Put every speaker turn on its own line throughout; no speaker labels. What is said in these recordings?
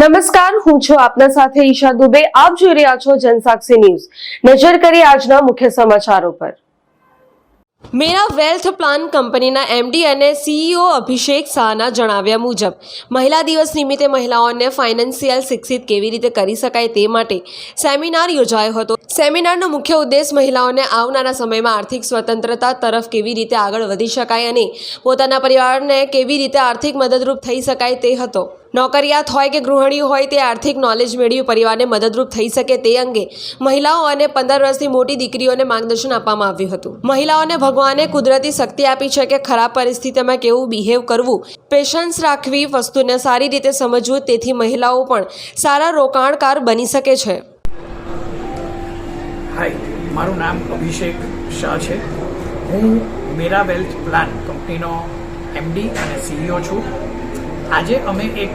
નમસ્કાર, હું છું આપના સાથે ઈશા દુબે. આપ જોઈ રહ્યા છો જનસાક્ષી ન્યૂઝ. નજર કરીએ આજના મુખ્ય સમાચારો પર. મેરા વેલ્થ પ્લાન કંપનીના એમડી અને સીઈઓ અભિષેક શાહના જણાવ્યા મુજબ મહિલા દિવસ નિમિત્તે મહિલાઓને ફાઇનાન્શિયલ શિક્ષિત કેવી રીતે કરી શકાય તે માટે સેમિનાર યોજાયો હતો. સેમિનારનો મુખ્ય ઉદ્દેશ મહિલાઓને આવનારા સમયમાં આર્થિક સ્વતંત્રતા તરફ કેવી રીતે આગળ વધી શકાય અને પોતાના પરિવારને કેવી રીતે આર્થિક મદદરૂપ થઈ શકાય તે હતો. નોકરિયાત હોય કે ગૃહિણી હોય તે આર્થિક નોલેજ મેળવી પરિવારને મદદરૂપ થઈ શકે તે અંગે મહિલાઓ અને 15 વર્ષની મોટી દીકરીઓને માર્ગદર્શન આપવામાં આવ્યું હતું. મહિલાઓને ભગવાને કુદરતી શક્તિ આપી છે કે ખરાબ પરિસ્થિતિમાં કેવું બિહેવ કરવું, પેશન્સ રાખવી, વસ્તુને સારી રીતે સમજવું, તેથી મહિલાઓ પણ સારા રોકાણકાર બની શકે છે.
હાય, મારું નામ અભિષેક શાહ છે. હું મેરા વેલ્થ પ્લાન કંપનીનો એમડી અને સીઈઓ છું. આજે અમે એક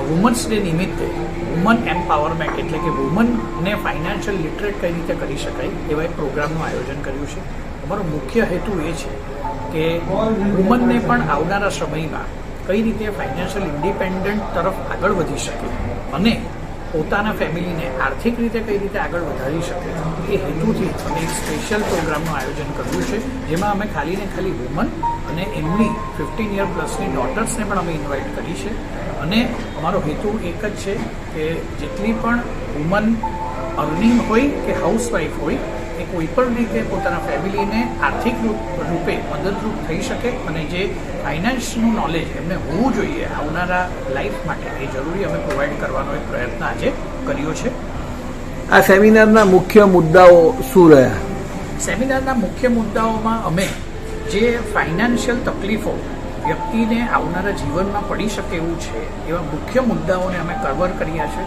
વુમન્સ ડે નિમિત્તે વુમન એમ્પાવરમેન્ટ એટલે કે વુમનને ફાઇનાન્શિયલ લિટરેટ કઈ રીતે કરી શકાય એવા એક પ્રોગ્રામનું આયોજન કર્યું છે. અમારો મુખ્ય હેતુ એ છે કે વુમનને પણ આવનારા સમયમાં કઈ રીતે ફાઇનાન્શિયલ ઇન્ડિપેન્ડન્ટ તરફ આગળ વધી શકે અને પોતાના ફેમિલીને આર્થિક રીતે કઈ રીતે આગળ વધારી શકે એ હેતુથી અમે એક સ્પેશિયલ પ્રોગ્રામનું આયોજન કર્યું છે, જેમાં અમે ખાલી ને ખાલી વુમન અને એમની 15 યર પ્લસની ડોટર્સને પણ અમે ઇન્વાઇટ કરી છે. અને અમારો હેતુ એક જ છે કે જેટલી પણ વુમન અર્નિંગ હોય કે હાઉસવાઈફ હોય એ કોઈ પણ રીતે પોતાના ફેમિલીને આર્થિક રૂપે મદદરૂપ થઈ શકે અને જે ફાઇનાન્સનું નોલેજ એમને હોવું જોઈએ આવનારા લાઈફ માટે એ જરૂરી અમે પ્રોવાઈડ કરવાનો એક પ્રયત્ન આજે કર્યો છે.
આ સેમિનારના મુખ્ય મુદ્દાઓ શું રહ્યા?
સેમિનારના મુખ્ય મુદ્દાઓમાં અમે જે ફાઇનાન્શિયલ તકલીફો વ્યક્તિને આવનારા જીવનમાં પડી શકે એવું છે એવા મુખ્ય મુદ્દાઓને અમે કવર કર્યા છે.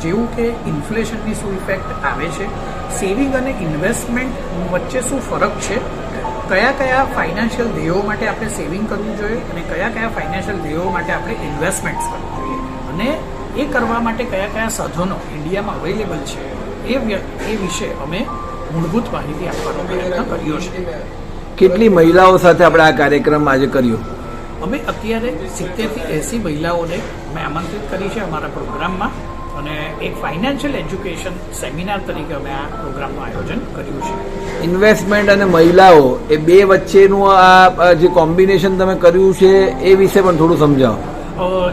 જેવું કે ઇન્ફ્લેશનની શું ઇફેક્ટ આવે છે, સેવિંગ અને ઇન્વેસ્ટમેન્ટ વચ્ચે શું ફરક છે, કયા કયા ફાઇનાન્શિયલ ધ્યેયો માટે આપણે સેવિંગ કરવું જોઈએ અને કયા કયા ફાઇનાન્શિયલ ધ્યેયો માટે આપણે ઇન્વેસ્ટમેન્ટ્સ કરવું જોઈએ અને એ કરવા માટે કયા કયા સાધનો ઇન્ડિયામાં અવેલેબલ છે એ વિશે અમે મૂળભૂત માહિતી આપવાનો પ્રયત્ન કર્યો છે.
કેટલી મહિલાઓ સાથે આપણે આ કાર્યક્રમ આજે કર્યો?
અમે અત્યારે 70 થી 80 મહિલાઓને અમે આમંત્રિત કરી છે અમારા પ્રોગ્રામમાં અને એક ફાઇનાન્શિયલ એજ્યુકેશન સેમિનાર તરીકે અમે આ પ્રોગ્રામનું આયોજન કર્યું છે.
ઇન્વેસ્ટમેન્ટ અને મહિલાઓ એ બે વચ્ચેનું આ જે કોમ્બિનેશન તમે કર્યું છે એ વિશે પણ થોડું સમજાવો.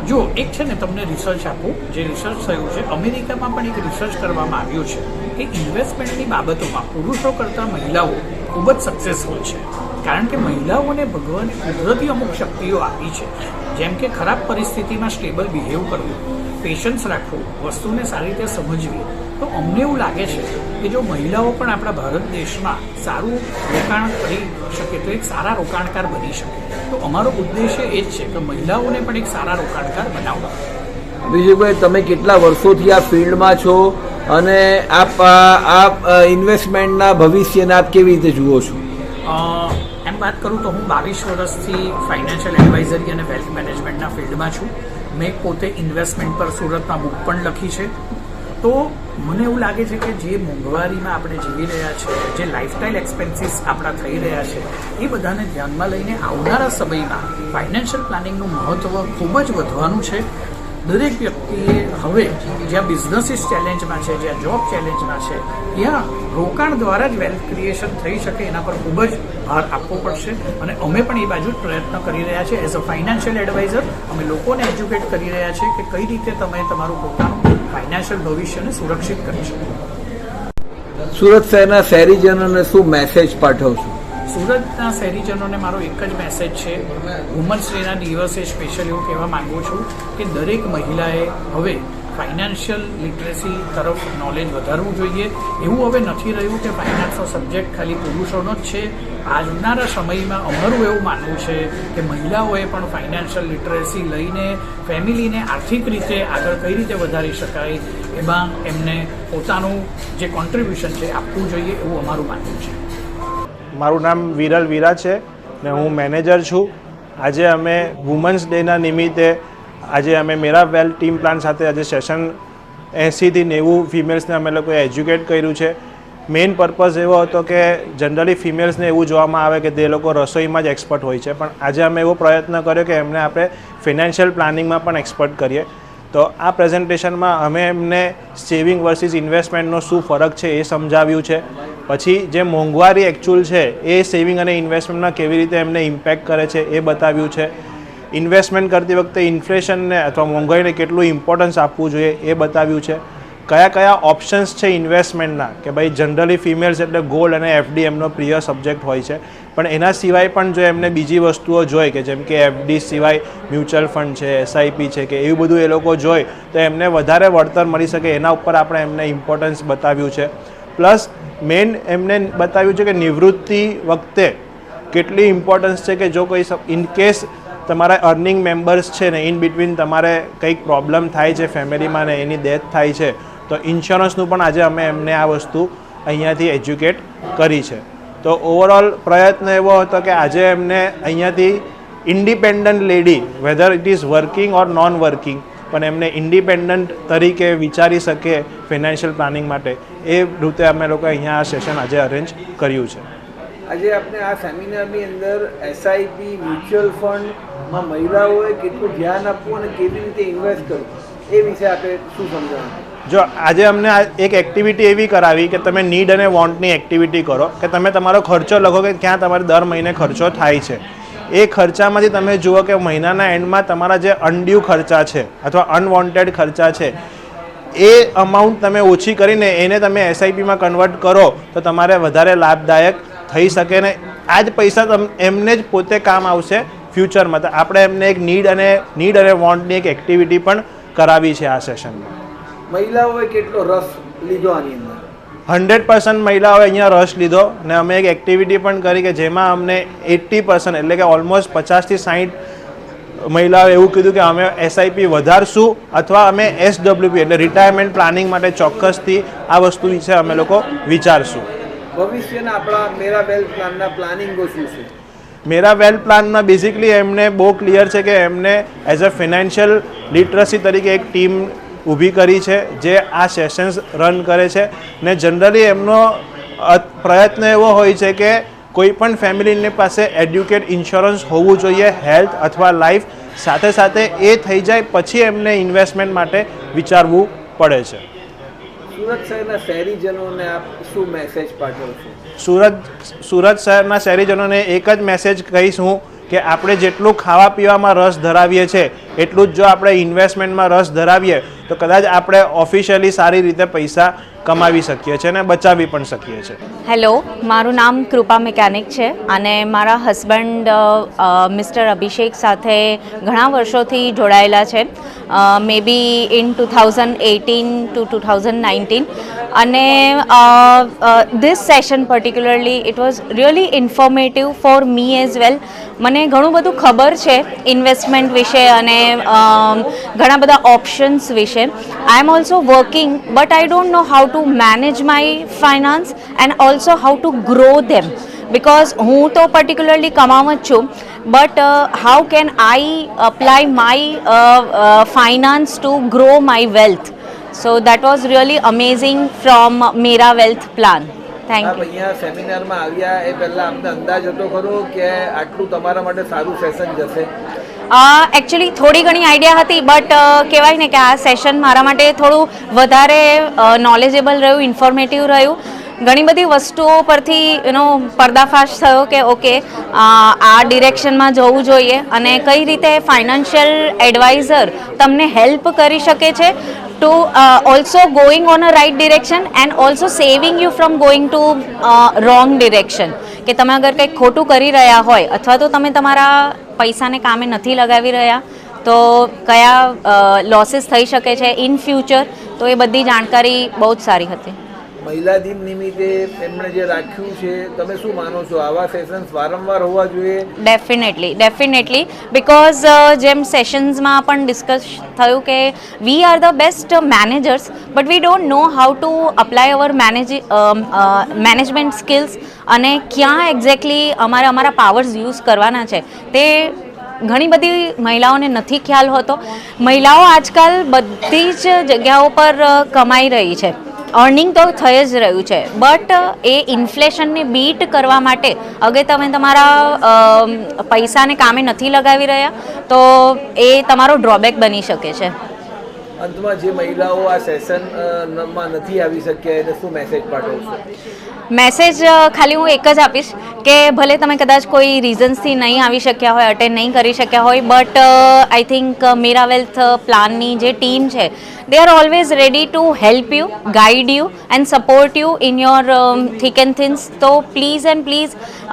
જો એક છે ને તમને રિસર્ચ આપું, જે રિસર્ચ થયું છે અમેરિકામાં પણ એક રિસર્ચ કરવામાં આવ્યું છે કે ઇન્વેસ્ટમેન્ટની બાબતોમાં પુરુષો કરતાં મહિલાઓ ખૂબ જ સક્સેસફુલ છે. કારણ કે મહિલાઓને ભગવાને કુદરતી અમુક શક્તિઓ આપી છે, જેમ કે ખરાબ પરિસ્થિતિમાં સ્ટેબલ બિહેવ કરવું, પેશન્સ રાખવું, વસ્તુને સારી રીતે સમજવી. તો અમને એવું લાગે છે કે જો મહિલાઓ પણ આપણા ભારત દેશમાં સારું રોકાણ કરી શકે તો એક સારા રોકાણકાર બની શકે. તો અમારો ઉદ્દેશ્ય એ જ છે કે મહિલાઓને પણ એક સારા રોકાણકાર બનાવવા.
અભિષેકભાઈ, તમે કેટલા વર્ષોથી આ ફિલ્ડમાં છો અને આપ ઇન્વેસ્ટમેન્ટના ભવિષ્યને આપ કેવી રીતે જુઓ છો?
એમ વાત કરું તો હું 22 વર્ષથી ફાઇનાન્શિયલ એડવાઇઝરી અને વેલ્થ મેનેજમેન્ટના ફિલ્ડમાં છું. મેં પોતે ઇન્વેસ્ટમેન્ટ પર સુરતમાં બુક પણ લખી છે. તો મને એવું લાગે છે કે જે મોંઘવારીમાં આપણે જીવી રહ્યા છે, જે લાઇફસ્ટાઇલ એક્સપેન્સીસ આપણા થઈ રહ્યા છે, એ બધાને ધ્યાનમાં લઈને આવનારા સમયમાં ફાઇનાન્શિયલ પ્લાનિંગનું મહત્ત્વ ખૂબ જ વધવાનું છે. દરેક વ્યક્તિએ હવે જ્યાં બિઝનેસીસ ચેલેન્જમાં છે, જ્યાં જોબ ચેલેન્જમાં છે, ત્યાં રોકાણ દ્વારા જ વેલ્થ ક્રિએશન થઈ શકે એના પર ખૂબ જ ભાર આપવો પડશે અને અમે પણ એ બાજુ જ પ્રયત્ન કરી રહ્યા છીએ. એઝ અ ફાઇનાન્શિયલ એડવાઇઝર અમે લોકોને એજ્યુકેટ કરી રહ્યા છીએ કે કઈ રીતે તમે તમારું પોતાનું ફાઇનાન્શિયલ ભવિષ્યને સુરક્ષિત કરી શકો.
સુરત શહેરના શહેરીજનોને શું મેસેજ પાઠવશો?
સુરતના શહેરીજનોને મારો એક જ મેસેજ છે. વુમન્સ ડેના દિવસે સ્પેશિયલ એવું કહેવા માંગુ છું કે દરેક મહિલાએ હવે ફાઇનાન્શિયલ લિટરેસી તરફ નોલેજ વધારવું જોઈએ. એવું હવે નથી રહ્યું કે ફાઇનાન્સનો સબ્જેક્ટ ખાલી પુરુષોનો જ છે. આજનારા સમયમાં અમારું એવું માનવું છે કે મહિલાઓએ પણ ફાઇનાન્શિયલ લિટરેસી લઈને ફેમિલીને આર્થિક રીતે આગળ કઈ રીતે વધારી શકાય એમાં એમને પોતાનું જે કોન્ટ્રીબ્યુશન છે આપવું જોઈએ એવું અમારું માનવું છે.
મારું નામ વિરલ વીરા છે ને હું મેનેજર છું. આજે અમે વુમન્સ ડેના નિમિત્તે આજે અમે મેરા વેલ્થ ટીમ પ્લાન સાથે આજે સેશન 80 થી 90 ફિમેલ્સને અમે લોકોએ એજ્યુકેટ કર્યું છે. મેઇન પર્પઝ એવો હતો કે જનરલી ફિમેલ્સને એવું જોવામાં આવે કે તે લોકો રસોઈમાં જ એક્સપર્ટ હોય છે, પણ આજે અમે એવો પ્રયત્ન કર્યો કે એમને આપણે ફિનાન્શિયલ પ્લાનિંગમાં પણ એક્સપર્ટ કરીએ. તો આ પ્રેઝન્ટેશનમાં અમે એમને સેવિંગ વર્સિસ ઇન્વેસ્ટમેન્ટનો શું ફરક છે એ સમજાવ્યું છે. પછી જે મોંઘવારી એકચ્યુઅલ છે એ સેવિંગ અને ઇન્વેસ્ટમેન્ટમાં કેવી રીતે એમને ઇમ્પેક્ટ કરે છે એ બતાવ્યું છે. ઇન્વેસ્ટમેન્ટ કરતી વખતે ઇન્ફ્લેશનને અથવા મોંઘવારીને કેટલું ઇમ્પોર્ટન્સ આપવું જોઈએ એ બતાવ્યું છે. કયા કયા ઓપ્શન્સ છે ઇન્વેસ્ટમેન્ટના, કે ભાઈ જનરલી ફિમેલ્સ એટલે ગોલ્ડ અને એફડી એમનો પ્રિય સબ્જેક્ટ હોય છે, પણ એના સિવાય પણ જો એમને બીજી વસ્તુઓ જોઈએ કે જેમ કે એફડી સિવાય મ્યુચ્યુઅલ ફંડ છે, એસઆઈપી છે કે એવું બધું એ લોકો જોઈએ તો એમને વધારે વળતર મળી શકે એના ઉપર આપણે એમને ઇમ્પોર્ટન્સ બતાવ્યું છે. પ્લસ મેઇન એમને બતાવ્યું છે કે નિવૃત્તિ વખતે કેટલી ઇમ્પોર્ટન્સ છે કે જો કોઈ ઇનકેસ તમારા અર્નિંગ મેમ્બર્સ છે ને ઇન બિટવીન તમારે કંઈક પ્રોબ્લેમ થાય છે ફેમિલીમાં ને એની ડેથ થાય છે તો ઇન્સ્યોરન્સનું પણ આજે અમે એમને આ વસ્તુ અહીંયાથી એજ્યુકેટ કરી છે. તો ઓવરઓલ પ્રયત્ન એવો હતો કે આજે એમને અહીંયાથી independent lady, weather it is working or non working, પણ એમને ઇન્ડિપેન્ડન્ટ તરીકે વિચારી શકે ફિનાન્શિયલ પ્લાનિંગ માટે એ રીતે અમે લોકો અહીંયા આ સેશન આજે અરેન્જ કર્યું છે.
આજે આપણે આ સેમિનારની અંદર એસઆઈપી મ્યુચ્યુઅલ ફંડમાં મહિલાઓએ કેટલું ધ્યાન આપવું અને કેવી રીતે ઇન્વેસ્ટ કરવું એ વિશે આપણે શું સમજાવવાનું?
જો આજે અમને એક એક્ટિવિટી એવી કરાવી કે તમે નીડ અને વોન્ટની એક્ટિવિટી કરો, કે તમે તમારો ખર્ચો લખો કે ક્યાં તમારે દર મહિને ખર્ચો થાય છે. એ ખર્ચામાંથી તમે જુઓ કે મહિનાના એન્ડમાં તમારા જે અનડ્યુ ખર્ચા છે અથવા અનવોન્ટેડ ખર્ચા છે એ અમાઉન્ટ તમે ઓછી કરીને એને તમે એસઆઈપીમાં કન્વર્ટ કરો તો તમારે વધારે લાભદાયક થઈ શકે ને આ જ પૈસા એમને જ પોતે કામ આવશે ફ્યુચરમાં. તો આપણે એમને એક નીડ અને વોન્ટની એક એક્ટિવિટી પણ કરાવી છે આ સેશનમાં.
મહિલાઓએ કેટલો રસ લીધો આની અંદર?
100% મહિલાઓએ અહીંયા રસ લીધો ને અમે એક એક્ટિવિટી પણ કરી કે જેમાં અમને 80% એટલે કે ઓલમોસ્ટ 50 થી 60 મહિલાઓએ એવું કીધું કે અમે એસઆઈપી વધારશું અથવા અમે એસડબ્લ્યુપી એટલે રિટાયરમેન્ટ પ્લાનિંગ માટે ચોક્કસથી આ વસ્તુ વિશે અમે લોકો વિચારશું.
ભવિષ્યના આપણા મેરા વેલ્થ પ્લાનના પ્લાનિંગો શું છે?
મેરા વેલ્થ પ્લાનમાં બેઝિકલી એમને બહુ ક્લિયર છે કે એમને એઝ અ ફિનાન્શિયલ લિટરસી તરીકે એક ટીમ ઊભી કરી છે જે આ સેશન્સ રન કરે છે ને જનરલી એમનો પ્રયત્ન એવો હોય છે કે કોઈ પણ ફેમિલીની પાસે એડ્યુકેટ ઇન્સ્યોરન્સ હોવું જોઈએ, હેલ્થ અથવા લાઈફ, સાથે સાથે એ થઈ જાય પછી એમને ઇન્વેસ્ટમેન્ટ માટે વિચારવું પડે છે.
સુરત શહેરના શહેરીજનોને આપ શું મેસેજ પાઠવશો?
સુરત શહેરના શહેરીજનોને એક જ મેસેજ કહીશ હું કે આપણે જેટલું ખાવા પીવામાં રસ ધરાવીએ છીએ એટલું જ જો આપણે ઇન્વેસ્ટમેન્ટમાં રસ ધરાવીએ તો કદાચ આપણે ઓફિશિયલી સારી રીતે પૈસા કમાવી શકીએ છીએ અને બચાવી પણ શકીએ છીએ.
હેલો, મારું નામ કૃપા મિકેનિક છે અને મારા હસબન્ડ મિસ્ટર અભિષેક સાથે ઘણા વર્ષોથી જોડાયેલા છે, મે બી ઇન 2018 to 2019 અને this session particularly it was really informative for me as well. મને ઘણું બધું ખબર છે ઇન્વેસ્ટમેન્ટ વિશે અને ઘણા બધા ઓપ્શન્સ વિશે. I am also working but I don't know how to manage my finance and also how to grow them because હું તો particularly કમાવા જ છું but how can I apply my finance to grow my wealth, so that was really amazing from Mera Wealth Plan. Thank you.
અહીંયા સેમિનારમાં આવ્યા એ પહેલાં આપને અંદાજ હતો ખરો કે આટલું તમારા માટે સારું સેશન જશે?
એકચ્યુઅલી થોડી ઘણી આઈડિયા હતી બટ કહેવાય ને કે આ સેશન મારા માટે થોડું વધારે નોલેજેબલ રહ્યું, ઇન્ફોર્મેટિવ રહ્યું. ઘણી બધી વસ્તુઓ પરથી પર્દાફાશ થયો કે ઓકે આ ડિરેક્શનમાં જવું જોઈએ અને કઈ રીતે ફાઇનાન્શિયલ એડવાઇઝર તમને હેલ્પ કરી શકે છે to also going on a right direction and also saving you from going to wrong direction. કે તમે અગર કંઈક ખોટું કરી રહ્યા હોય અથવા તો તમે તમારા પૈસાને કામે નથી લગાવી રહ્યા તો કયા લોસીસ થઈ શકે છે ઇન ફ્યુચર, તો એ બધી જાણકારી બહુ જ સારી હતી.
મહિલા દિન નિમિત્તે એમણે જે રાખ્યું છે તમે શું માનો છો? આવા સેશન્સ વારંવાર હોવા જોઈએ?
ડેફિનેટલી બિકોઝ જેમ સેશન્સમાં પણ ડિસ્કસ થયું કે we are the best managers but we don't know how to apply our management skills અને ક્યાં એક્ઝેક્ટલી અમારા પાવર્સ યુઝ કરવાના છે તે ઘણી બધી મહિલાઓને નથી ખ્યાલ હોતો. મહિલાઓ આજકાલ બધી જ જગ્યાઓ પર કમાઈ રહી છે, અર્નિંગ તો થઈ જ રહ્યું છે બટ એ ઇન્ફ્લેશનને બીટ કરવા માટે અગર તમે તમારા પૈસાને કામે નથી લગાવી રહ્યા તો એ તમારો ડ્રોબેક બની શકે છે.
અંતમાં જે મહિલાઓ આ સેશનમાં નથી આવી શક્યા એને શું મેસેજ પાઠવશો?
મેસેજ ખાલી હું એક જ આપીશ કે ભલે તમે કદાચ કોઈ રીઝન્સથી નહીં આવી શક્યા હોય, અટેન્ડ નહીં કરી શક્યા હોય, but I think Mera wealth પ્લાનની જે ટીમ છે they are always ready to help you, guide you and support you in your thick and thins. તો પ્લીઝ એન્ડ પ્લીઝ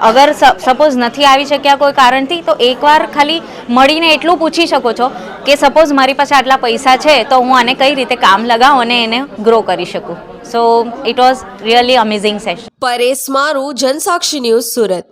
અગર સપોઝ નથી આવી શક્યા કોઈ કારણથી તો એકવાર ખાલી મળીને એટલું પૂછી શકો છો કે સપોઝ મારી પાસે આટલા પૈસા છે તો હું આને કઈ રીતે કામ લગાવું અને એને ગ્રો કરી શકું. So it was really amazing session.
Paresh મારું, જનસાક્ષી ન્યૂઝ, સુરત.